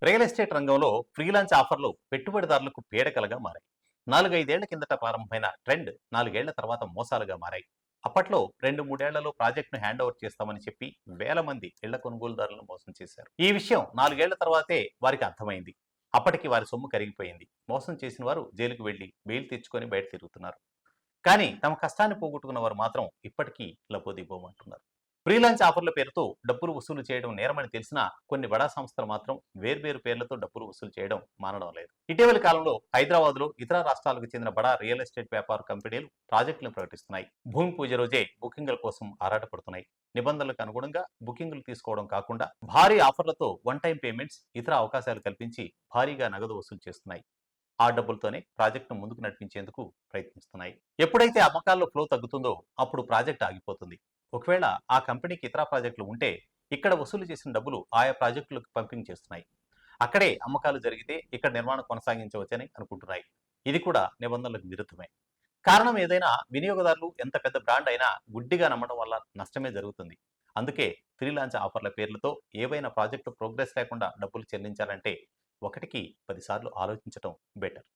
Real estate రంగంలో freelance ఆఫర్లు పెట్టుబడిదారులకు పీడకలుగా మారాయి. 4-5 ఏళ్ల కిందట ప్రారంభమైన ట్రెండ్ 4 ఏళ్ల తర్వాత మోసాలుగా మారాయి. అప్పట్లో 2-3 ఏళ్లలో ప్రాజెక్టును హ్యాండ్ ఓవర్ చేస్తామని చెప్పి వేల మంది ఇళ్ల కొనుగోలుదారులను మోసం చేశారు. ఈ విషయం 4 ఏళ్ల తర్వాతే వారికి అర్థమైంది. అప్పటికి వారి సొమ్ము కరిగిపోయింది. మోసం చేసిన వారు జైలుకు వెళ్లి బెయిల్ తెచ్చుకొని బయట తిరుగుతున్నారు. కానీ తమ కష్టాన్ని పోగొట్టుకున్న వారు మాత్రం ఇప్పటికీ లబోదిబోమంటున్నారు. ఫ్రీలాన్స్ ఆఫర్ల పేరుతో డబ్బులు వసూలు చేయడం నేరమని తెలిసినా కొన్ని బడా సంస్థలు మాత్రం వేర్వేరు పేర్లతో డబ్బులు వసూలు చేయడం మానడం లేదు. ఇటీవలి కాలంలో హైదరాబాద్లో ఇతర రాష్ట్రాలకు చెందిన బడా రియల్ ఎస్టేట్ వ్యాపార కంపెనీలు ప్రాజెక్టులను ప్రకటిస్తున్నాయి. భూమి పూజ రోజే బుకింగ్ల కోసం ఆరాటపడుతున్నాయి. నిబంధనలకు అనుగుణంగా బుకింగ్లు తీసుకోవడం కాకుండా భారీ ఆఫర్లతో వన్ టైం పేమెంట్స్, ఇతర అవకాశాలు కల్పించి భారీగా నగదు వసూలు చేస్తున్నాయి. ఆ డబ్బులతోనే ప్రాజెక్టును ముందుకు నడిపించేందుకు ప్రయత్నిస్తున్నాయి. ఎప్పుడైతే అమ్మకాల్లో ఫ్లో తగ్గుతుందో అప్పుడు ప్రాజెక్ట్ ఆగిపోతుంది. ఒకవేళ ఆ కంపెనీకి ఇతర ప్రాజెక్టులు ఉంటే ఇక్కడ వసూలు చేసిన డబ్బులు ఆయా ప్రాజెక్టులకు పంపిణీ చేస్తున్నాయి. అక్కడే అమ్మకాలు జరిగితే ఇక్కడ నిర్మాణం కొనసాగించవచ్చని అనుకుంటున్నాయి. ఇది కూడా నిబంధనలకు విరుద్ధమే. కారణం ఏదైనా వినియోగదారులు ఎంత పెద్ద బ్రాండ్ అయినా గుడ్డిగా నమ్మడం వల్ల నష్టమే జరుగుతుంది. అందుకే ఫ్రీలాన్స్ ఆఫర్ల పేర్లతో ఏవైనా ప్రాజెక్టు ప్రోగ్రెస్ లేకుండా డబ్బులు చెల్లించాలంటే 1కి 10 సార్లు ఆలోచించడం బెటర్.